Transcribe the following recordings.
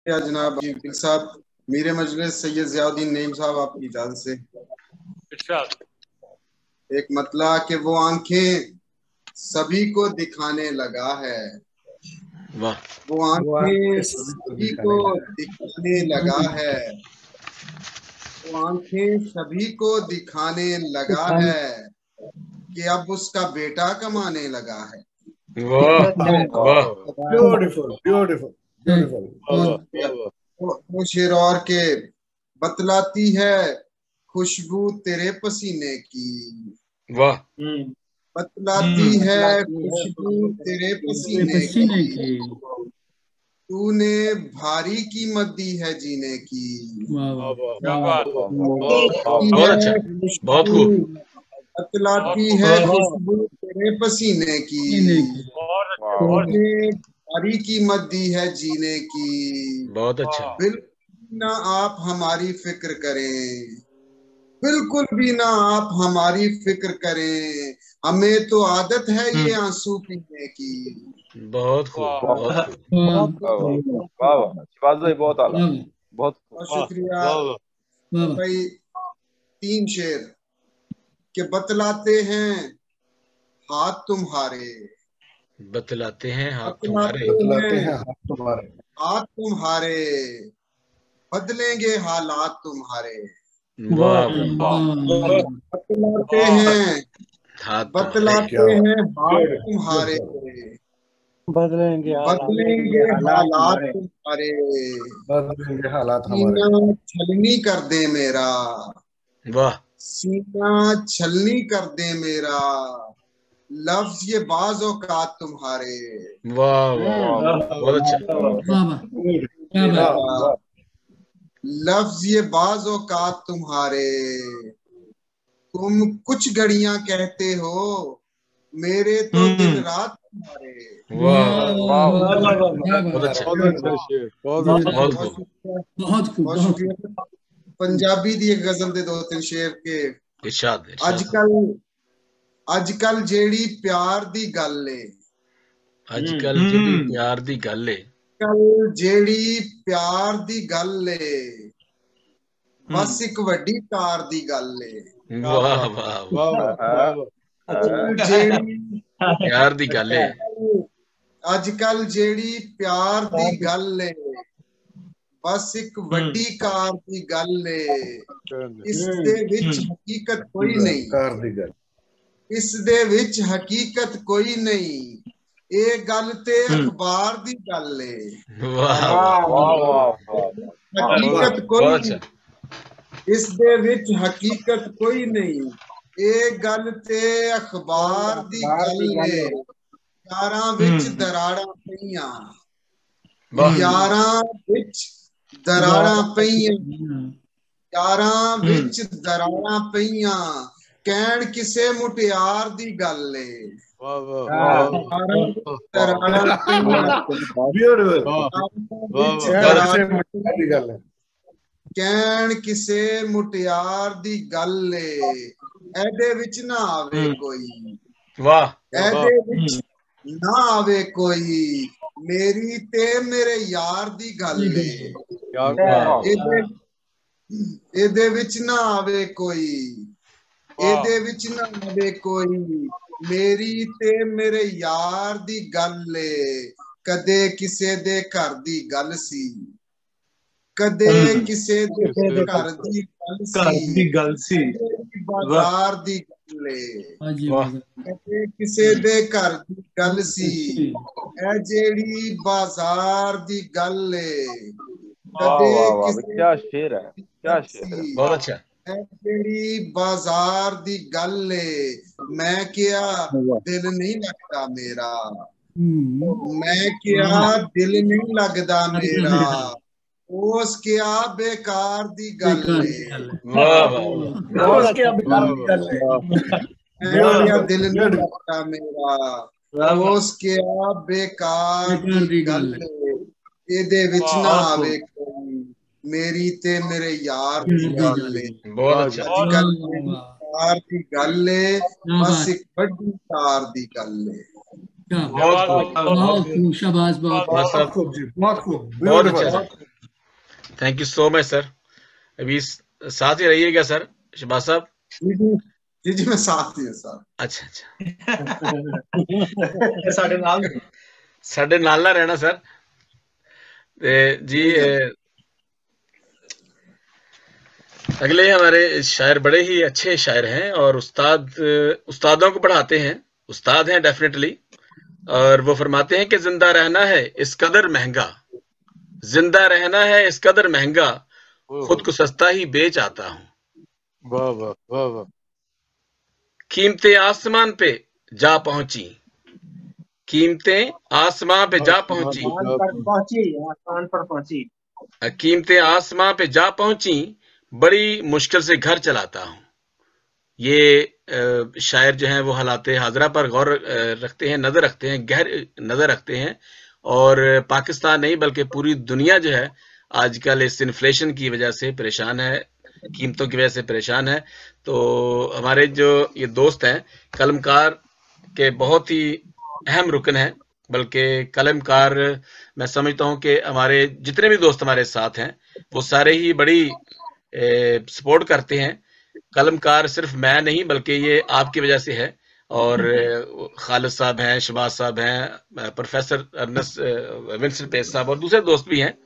या जनाब जी साहब, मीर मजलिस सैयद ज़ियाउद्दीन नईम साहब, आपकी इजाजत से इरशाद। एक मतला कि वो आंखें सभी को दिखाने लगा है। वाह। वो आंखें सभी को दिखाने लगा है। वो आंखें सभी को दिखाने लगा है कि अब उसका बेटा कमाने लगा है। वाह वाह ब्यूटीफुल ब्यूटीफुल ब्यूटीफुल। वो शेर और के बतलाती है खुशबू तेरे पसीने की। वाह। बतलाती है खुशबू तेरे पसीने की। तूने भारी कीमत दी है जीने की। क्या बात। बहुत अच्छा, बहुत खूब। बतलाती है खुशबू तेरे पसीने की। तूने भारी कीमत दी है जीने की। बहुत अच्छा। बिल्कुल ना आप हमारी फिक्र करें, बिल्कुल भी ना आप हमारी फिक्र करें, हमें तो आदत है ये आंसू पीने की। बहुत खूब, बहुत खूब। बहुत आला, बहुत और शुक्रिया भाई। 3 शेर के बतलाते हैं हाथ तुम्हारे। बतलाते हैं हाथ तुम्हारे। बतलाते हैं हाथ तुम्हारे। हाथ तुम्हारे, बदलेंगे हालात तुम्हारे। वाह। बतलाते हैं हाथ तुम्हारे। बतलाते हैं हाथ तुम्हारे, बदलेंगे हालात तुम्हारे। बदलेंगे हालात हमारे। सीना छलनी कर दे मेरा, वाह। सीना छलनी कर दे मेरा, लफ्ज ये बाज औकात तुम्हारे। वाह वाह, बहुत अच्छा। लफ्ज ये बाज औकात तुम्हारे। तुम कुछ घड़ियां कहते हो, मेरे तो दिन रात तुम्हारे। वाह, बहुत अच्छा, बहुत खूब। बहुत शुक्रिया। पंजाबी दी एक गजल दे 2-3 शेर के। इरशाद, इरशाद। अजकल जेड़ी प्यार दी गल है, अजकल जेड़ी प्यार दी गल है, कल जेड़ी प्यार दी गल है, बस एक वड्डी कार दी गल है। वाह वाह वाह, जेड़ी प्यार दी गल है। अजकल जेड़ी प्यार दी गल है, बस एक वड्डी कार दी गल है। इस दे विच हकीकत कोई नहीं, कार दी गल, इस दे विच हकीकत कोई नहीं, ये गल ते अखबार दी गल है। वाह वाह, हकीकत कोई बहुत अच्छा। नहीं, इस दे विच हकीकत कोई नहीं, ये गल ते अखबार दी गल है। यारां विच दराड़ां पईयां, यारां विच दराड़ां पईयां, यारां विच दराड़ां पईयां, कहण किसे मुटियार दी गल है। दराड़ां पईयां, गल कहण किसे मुटियार दी गल है। एदे विच ना आवे कोई, वाह, एदे विच ना आवे कोई, मेरी ते मेरे यार दी गल है। एदे विच ना आवे कोई, एदे विच ना आवे कोई, मेरी ते मेरे यार दी गल है। कदे किसे दे घर दी गल सी, कदे किसे दे घर दी गल सी, बाजार दी गल है। कदे किसे दे घर दी गल सी, ए जेड़ी बाजार दी गल है। कदे किसे क्या शेर है, क्या शेर है। बहुत अच्छा। जेड़ी बाजार दी गल है, मैं क्या दिल नहीं लगता मेरा, मैं क्या दिल नहीं लगता मेरा, उस क्या बेकार दी गल है। वाह वाह, उस क्या बेकार दी गल है, मैं क्या दिल नहीं लगता मेरा, उस क्या बेकार दी गल है। एदे विच ना आवे कोई, मेरी ते मेरे यार दी गल है। बहुत अच्छा। अजकल कार दी गल है, बस एक बड़ी कार दी गल है। बहुत खूब, शाबाश, बहुत बहुत खूब, बहुत खूब, बहुत अच्छा। Thank you so much sir. अभी साथ ही रहिएगा सर शहबाज साहब। जी मैं साथ ही हूं सर। अच्छा अच्छा साढ़े नाल ना रहना सर। जी अगले हमारे शायर बड़े ही अच्छे शायर हैं और उस्तादों को पढ़ाते हैं, उस्ताद हैं डेफिनेटली। और वो फरमाते हैं कि जिंदा रहना है इस कदर महंगा, जिंदा रहना है इस कदर महंगा, खुद को सस्ता ही बेच आता हूं। वाह वाह वाह वाह। कीमतें आसमान पे जा पहुंची, कीमतें आसमान पे जा पहुंची, आसमान पर पहुंची। कीमतें आसमान पे जा पहुंची, बड़ी मुश्किल से घर चलाता हूं। ये शायर जो हैं वो हालाते हाजरा पर गौर रखते हैं, नजर रखते हैं, गहर नजर रखते हैं। और पाकिस्तान नहीं बल्कि पूरी दुनिया जो है आजकल इस इन्फ्लेशन की वजह से परेशान है, कीमतों की वजह से परेशान है। तो हमारे जो ये दोस्त हैं कलमकार के बहुत ही अहम रुकन हैं, बल्कि कलमकार मैं समझता हूं कि हमारे जितने भी दोस्त हमारे साथ हैं वो सारे ही बड़ी सपोर्ट करते हैं। कलमकार सिर्फ मैं नहीं बल्कि ये आपकी वजह से है। और खालिद साहब हैं, शहबाज साहब हैं, प्रोफेसर विंसेंट पेस साहब और दूसरे दोस्त भी हैं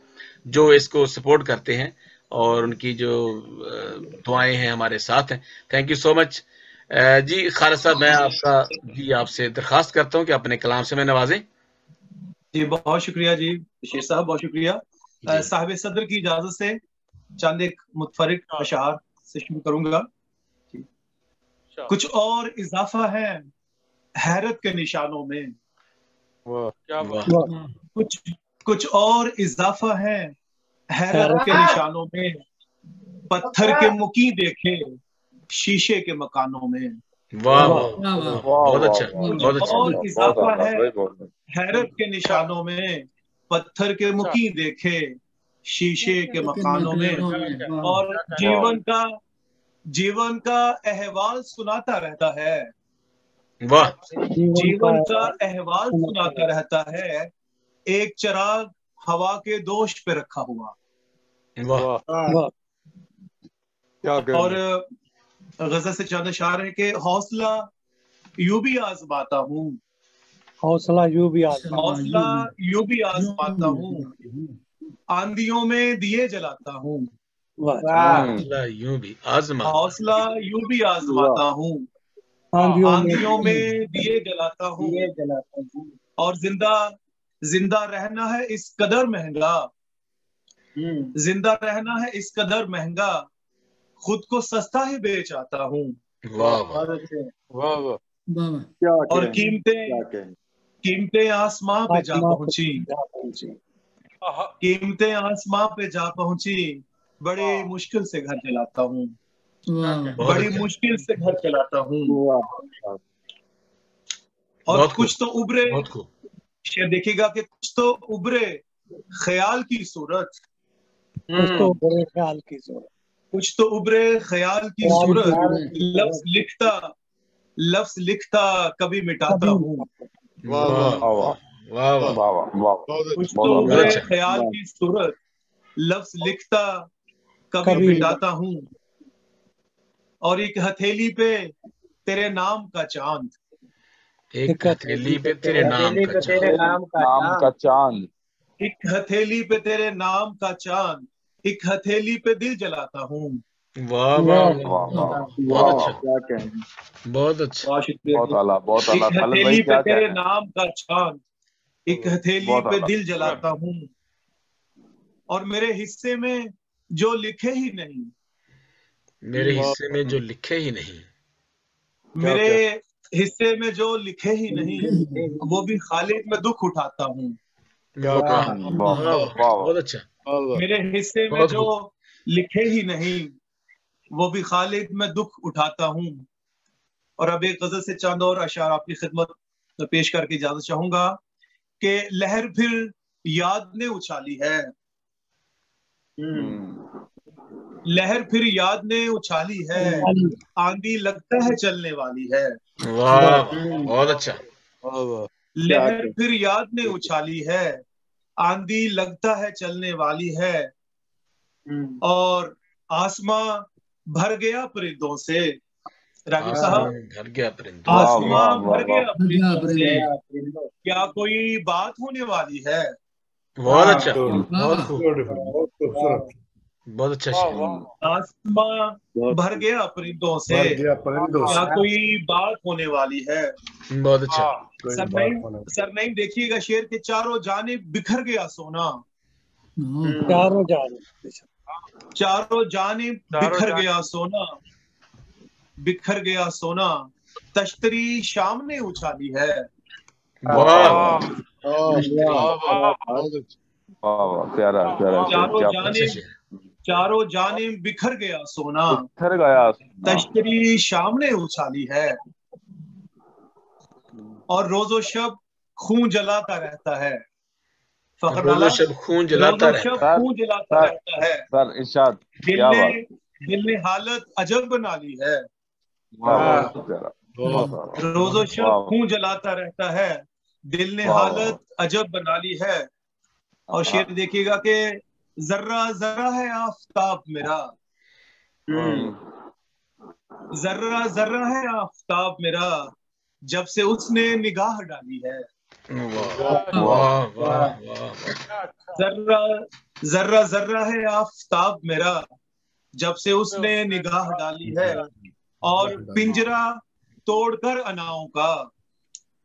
जो इसको सपोर्ट करते हैं और उनकी जो दुआएं हैं हमारे साथ हैं। थैंक यू सो मच जी। खालिद साहब मैं आपसे दरखास्त करता हूं कि अपने कलाम से मैं नवाजें। जी बहुत शुक्रिया जी बशीर साहब, बहुत शुक्रिया। साहिब सदर की इजाजत से चंद एक मुतफरिक अशार से शुरू करूंगा। कुछ और इजाफा है हैरत के निशानों में, कुछ और इजाफा है हैरत के निशानों में, पत्थर के मुकी देखे शीशे के मकानों में। वाह बहुत अच्छा, बहुत अच्छा। और इजाफा है हैरत के निशानों में, पत्थर के मुकी देखे शीशे के मकानों में। और जीवन का अहवाल सुनाता रहता है, वाह। जीवन का अहवाल सुनाता रहता है, एक चिराग हवा के दोष पे रखा हुआ। वाह। और गजल से चंद अशार है कि हौसला यूं भी आजमाता हूँ, हौसला यूं भी आजमाता हूँ, आंधियों में दिए जलाता हूँ। हौसला यूं भी आजमाता हूँ, आंधियों में दिए जलाता हूँ। और जिंदा रहना है इस कदर महंगा, जिंदा रहना है इस कदर महंगा, खुद को सस्ता ही बेच आता हूँ। और कीमतें आसमां पे जा पहुंची, कीमतें आसमां पे जा पहुंची, बड़ी मुश्किल से घर चलाता हूँ, बड़ी मुश्किल से घर चलाता हूँ। और कुछ तो उभरे, शेर देखिएगा कि कुछ तो उभरे ख्याल की सूरत, कुछ तो उभरे ख्याल की सूरत, कुछ तो उभरे ख्याल की सूरत, लफ्ज लिखता कभी मिटाता हूँ। कुछ तो उभरे ख्याल की सूरत, लफ्ज लिखता कभी मिटाता हूँ। और एक हथेली पे तेरे नाम का चांद, एक हथेली पे तेरे नाम का चांद, एक हथेली पे तेरे नाम का चांद, एक हथेली पे दिल जलाता हूँ। वाह वाह बहुत अच्छा, बहुत अच्छा, बहुत आला, बहुत आला। एक हथेली पे तेरे नाम का चांद, एक हथेली पे दिल जलाता हूँ। और मेरे हिस्से में जो लिखे ही नहीं, मेरे हिस्से में जो लिखे ही नहीं, मेरे हिस्से में जो लिखे ही नहीं, वो भी खालिद में दुख उठाता हूँ। बहुत अच्छा। मेरे हिस्से में जो लिखे ही नहीं, वो भी खालिद में दुख उठाता हूँ। और अब एक गजल से चंद और अशार आपकी खिदमत में पेश करके इजाजत चाहूंगा कि लहर फिर याद ने उछाली है, लहर फिर याद ने उछाली है, आंधी लगता है चलने वाली है। वाह बहुत अच्छा। लहर फिर याद ने उछाली है, आंधी लगता है चलने वाली है, और आसमां भर गया परिंदों से। राजीव साहब, भर गया परिंदों, आसमां भर गया परिंदों से, क्या कोई बात होने वाली है? बहुत अच्छा, बहुत खूबसूरत, बहुत अच्छा शेर। आसमां भर गया परिंदों से, क्या कोई बात होने वाली है? बहुत अच्छा। सरनाइम देखिएगा शेर के, चारों जानिब बिखर गया सोना। चारों जानिब बिखर गया सोना, बिखर गया सोना, तश्तरी शाम ने उछाली है। प्यारा चारों जानिब बिखर गया सोना, बिखर गया, तश्तरी शाम ने उछाली है। और रोजो शब खून जलाता रहता है। रोजो शब खून जलाता रहता है। सर इरशाद, क्या बात, दिल ने हालत अजब बना ली है। रोजो शब खून जलाता रहता है, दिल ने हालत अजब बना ली है। और शेर देखिएगा कि जर्रा जर्रा है आफताब मेरा, जर्रा जर्रा है आफताब मेरा, जब से उसने निगाह डाली है। जर्रा जर्रा जर्रा है आफताब मेरा, जब से उसने निगाह डाली है। और पिंजरा तोड़कर अनाओं का,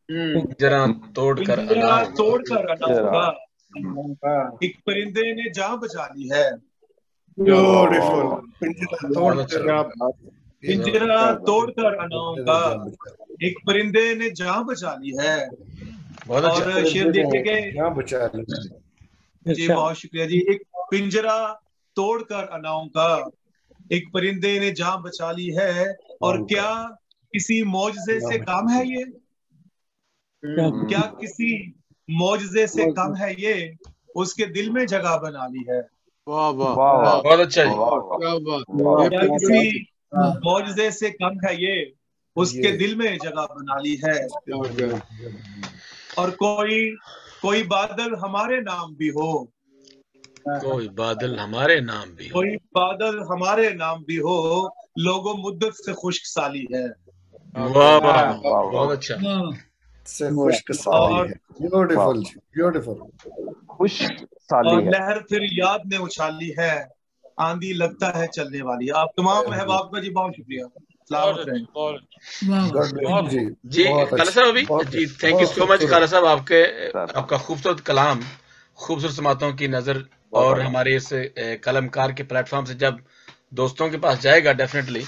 पिंजरा तोड़कर अनाओं का, एक परिंदे ने जान बचा ली है। पिंजरा तोड़कर अनाओं का, एक परिंदे ने जान बचा ली है। और शेर देखेंगे जी, बहुत शुक्रिया जी। एक पिंजरा तोड़कर अनाओं का, एक परिंदे ने जान बचा ली है। और क्या किसी मौजज़े से कम है ये? क्या किसी मौजज़े से कम है ये? उसके दिल में जगह बना ली है। वाह वाह, बहुत अच्छा जी। क्या किसी मौजज़े से कम है ये? उसके दिल में जगह बना ली है। और कोई बादल हमारे नाम भी हो, कोई बादल हमारे नाम भी हो, कोई बादल हमारे नाम भी हो, लोगों मुद्दत से खुश्क साली है। वाह वाह, बहुत अच्छा। से खुश्क साली है, ब्यूटीफुल ब्यूटीफुल, खुश्क साली और है। लहर फिर याद ने उछाली है, आंधी लगता है चलने वाली। आप तमाम अहबाब का जी बहुत शुक्रिया। जी खालिद साहब, अभी जी thank you so much Khalid Sahab, आपका खूबसूरत कलाम, खूबसूरत समातों की नजर, और हमारे इस कलमकार के प्लेटफॉर्म से जब दोस्तों के पास जाएगा डेफिनेटली,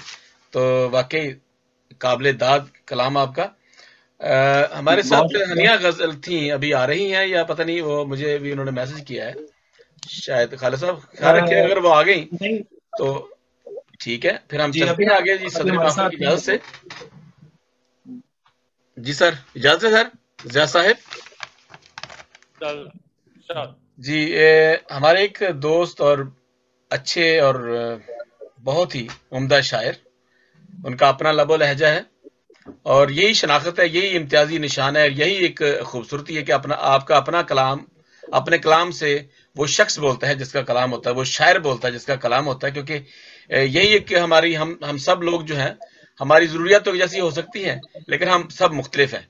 तो वाकई काबिल दाद कलाम आपका। हमारे साथ हनिया गजल थी, अभी आ रही हैं या पता नहीं, वो मुझे भी उन्होंने मैसेज किया है शायद। खालिद साहब ख्याल रखिए, अगर वो आ गई तो ठीक है, फिर हम चलते हैं आगे जी सदर माफी की इजाजत से। जी सर, इजाजत है सर, जिया साहिब जी। हमारे एक दोस्त और अच्छे और बहुत ही उम्दा शायर, उनका अपना लबो लहजा है, और यही शनाख्त है, यही इम्तियाजी निशान है, यही एक खूबसूरती है कि आपका अपना कलाम, अपने कलाम से वो शख्स बोलता है जिसका कलाम होता है, वो शायर बोलता है जिसका कलाम होता है। क्योंकि यही एक हमारी, हम सब लोग जो हैं, हमारी ज़रूरियात तो जैसी हो सकती हैं, लेकिन हम सब मुख्तलिफ हैं।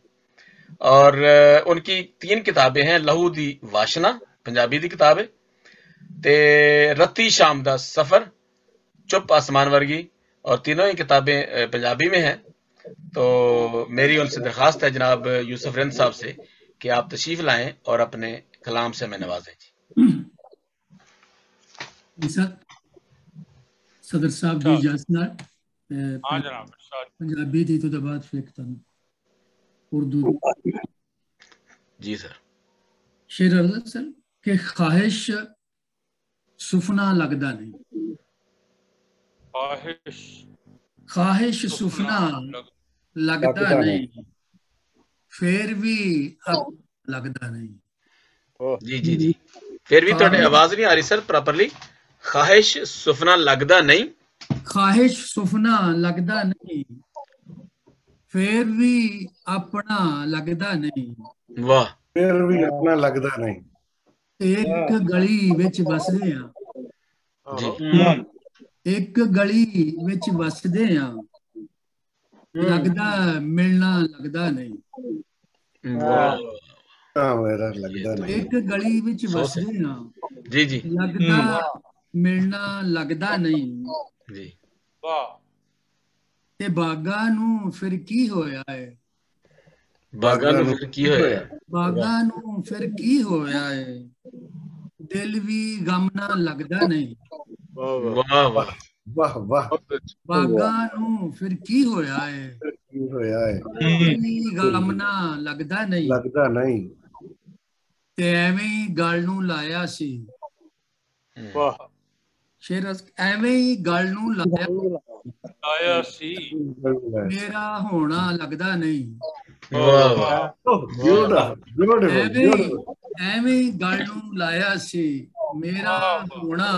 और उनकी 3 किताबें हैं, लहू दी वाशना पंजाबी दी किताब है, ते रत्ती शाम दा सफर, चुप आसमान वर्गी, और तीनों ही किताबें पंजाबी में हैं। तो मेरी उनसे दरखास्त है जनाब यूसुफ रिंद साहब से कि आप तशरीफ लाएं और अपने कलाम से हमें नवाजें। सदर साहब दी इजाजत पंजाबी दी तो बाद फिर उर्दू। जी सर। शेर सर के ख्वाहिश सुफना लगदा नहीं, ख्वाहिश सुफना लगदा नहीं, फिर भी अब लगदा नहीं। जी जी जी, फिर भी थोड़ी आवाज नहीं आ रही सर प्रॉपरली। ख्वाहिश सुफना लगदा नहीं, ख्वाहिश सुफना लगदा नहीं, फिर भी अपना लगदा नहीं। वाह, फिर भी अपना लगदा नहीं। एक गली विच बसदे आ, ਜੀ ਇੱਕ ਗਲੀ ਵਿੱਚ ਵਸਦੇ ਆ, ਲੱਗਦਾ ਮਿਲਣਾ ਲੱਗਦਾ ਨਹੀਂ। मेरा लगता नहीं। ਇੱਕ ਗਲੀ ਵਿੱਚ ਵਸਦੇ ਆ, जी जी ਲੱਗਦਾ ਮਿਲਣਾ ਲੱਗਦਾ ਨਹੀਂ। जी ਤੇ ਬਾਗਾਂ ਨੂੰ ਫਿਰ ਕੀ ਹੋਇਆ ਹੈ, बागां नूं फिर की होया? ਬਾਗਾਂ ਨੂੰ ਫਿਰ ਕੀ ਹੋਇਆ ਹੈ, ਦਿਲ ਵੀ ਗਮ ਨਾਲ ਲੱਗਦਾ ਨਹੀਂ। वाह वाह वाह वाह ਬਾਗਾਂ ਨੂੰ ਫਿਰ ਕੀ ਹੋਇਆ ਹੈ, की होया है ਦਿਲ ਵੀ ਗਮ ਨਾਲ ਲੱਗਦਾ ਨਹੀਂ। लगता नहीं। ਤੇ ਐਵੇਂ ਹੀ ਗਲ ਨੂੰ ਲਾਇਆ ਸੀ, ਵਾਹ ਸ਼ੇਰ ਐਵੇਂ ਹੀ ਗਲ ਨੂੰ ਆਇਆ ਸੀ ਮੇਰਾ ਹੋਣਾ ਲੱਗਦਾ ਨਹੀਂ। वाह वाह ब्यूटीफुल ब्यूटीफुल ਐਵੇਂ ਹੀ ਗਲ ਨੂੰ ਲਾਇਆ ਸੀ, ਮੇਰਾ ਹੋਣਾ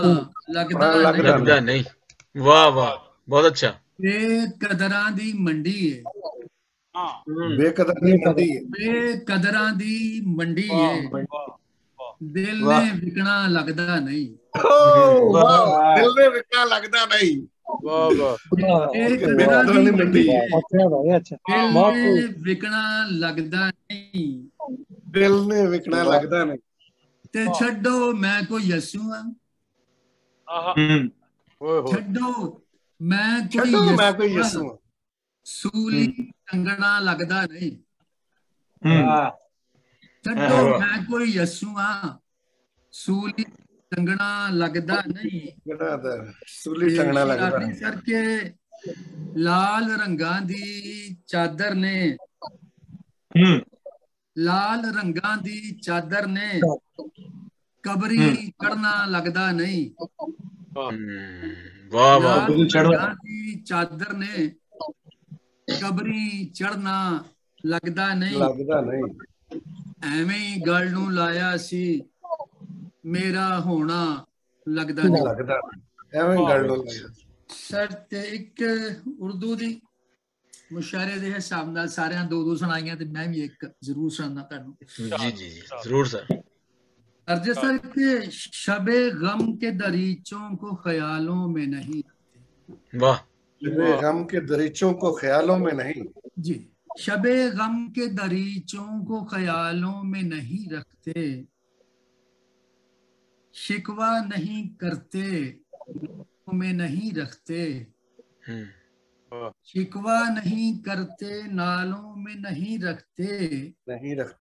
ਲੱਗਦਾ ਨਹੀਂ। लगदा नहीं। वाह वाह बहुत अच्छा। ਬੇਕਦਰਾਂ ਦੀ ਮੰਡੀ ਹੈ, बेकदर नहीं मंडी है। ਬੇਕਦਰਾਂ ਦੀ ਮੰਡੀ ਹੈ, ਦਿਲ ਨੇ ਵਿਕਣਾ ਲੱਗਦਾ ਨਹੀਂ। दिल में विकना लगता नहीं। ਵਾਹ ਵਾਹ ਬੇਕਦਰਾਂ ਦੀ ਮੰਡੀ ਹੈ, अच्छा भाई अच्छा ਦਿਲ बहुत ਨੇ ਵਿਕਣਾ ਲੱਗਦਾ ਨਹੀਂ। दिल ने विकना लगता नहीं। ਤੇ ਛੱਡੋ ਮੈਂ ਕੋਈ ਯਸੂ ਹਾਂ, ਆਹਾ ਓਏ ਹੋਏ ਛੱਡੋ ਮੈਂ छड्डो मैं कोई ਕੋਈ यसू ਯਸੂ ਸੂਲੀ ਟੰਗਣਾ ਲੱਗਦਾ ਨਹੀਂ। ਛੱਡੋ ਮੈਂ ਕੋਈ ਯਸੂ ਹਾਂ, ਸੂਲੀ ਟੰਗਣਾ ਲੱਗਦਾ ਨਹੀਂ। सूली टंगना लगता ਸ਼ਰਾਬੀ है। ਕਰਕੇ ਲਾਲ ਰੰਗਾਂ ਦੀ ਚਾਦਰ ਨੇ, ਲਾਲ ਰੰਗਾਂ ਦੀ ਚਾਦਰ ਨੇ ਕਬਰੀ ਚੜਨਾ ਲੱਗਦਾ ਨਹੀਂ। वाह वाह ਲਾਲ ਰੰਗਾਂ ਦੀ ਚਾਦਰ ਨੇ ਕਬਰੀ ਚੜਨਾ ਲੱਗਦਾ ਨਹੀਂ। लगता नहीं। ਐਵੇਂ ਹੀ ਗਲ ਨੂੰ ਲਾਇਆ ਸੀ, ਮੇਰਾ ਹੋਣਾ ਲੱਗਦਾ ਨਹੀਂ। लगता नहीं। एवं गल लो लगा। ਸਰ ਤੇ ਇੱਕ ਉਰਦੂ ਦੀ ਮੁਸ਼ਾਇਰੇ ਦੇ ਹਿਸਾਬ ਨਾਲ ਸਾਰਿਆਂ ਦੋ ਸੁਣਾਈਆਂ, ਤੇ ਮੈਂ ਵੀ ਇੱਕ ਜ਼ਰੂਰ ਸੁਣਾਉਣਾ ਤੁਹਾਨੂੰ। जी जी जी जरूर सर। अर्ज सर के शबे गम के दरीचों को ख्यालों में नहीं। वाह शबे गम के दरीचों को ख्यालों में नहीं। जी, शबे गम के दरीचों को ख्यालों में नहीं रखते, शिकवा नहीं करते नालों में नहीं रखते, शिकवा नहीं करते नालों में नहीं रखते, नहीं रखते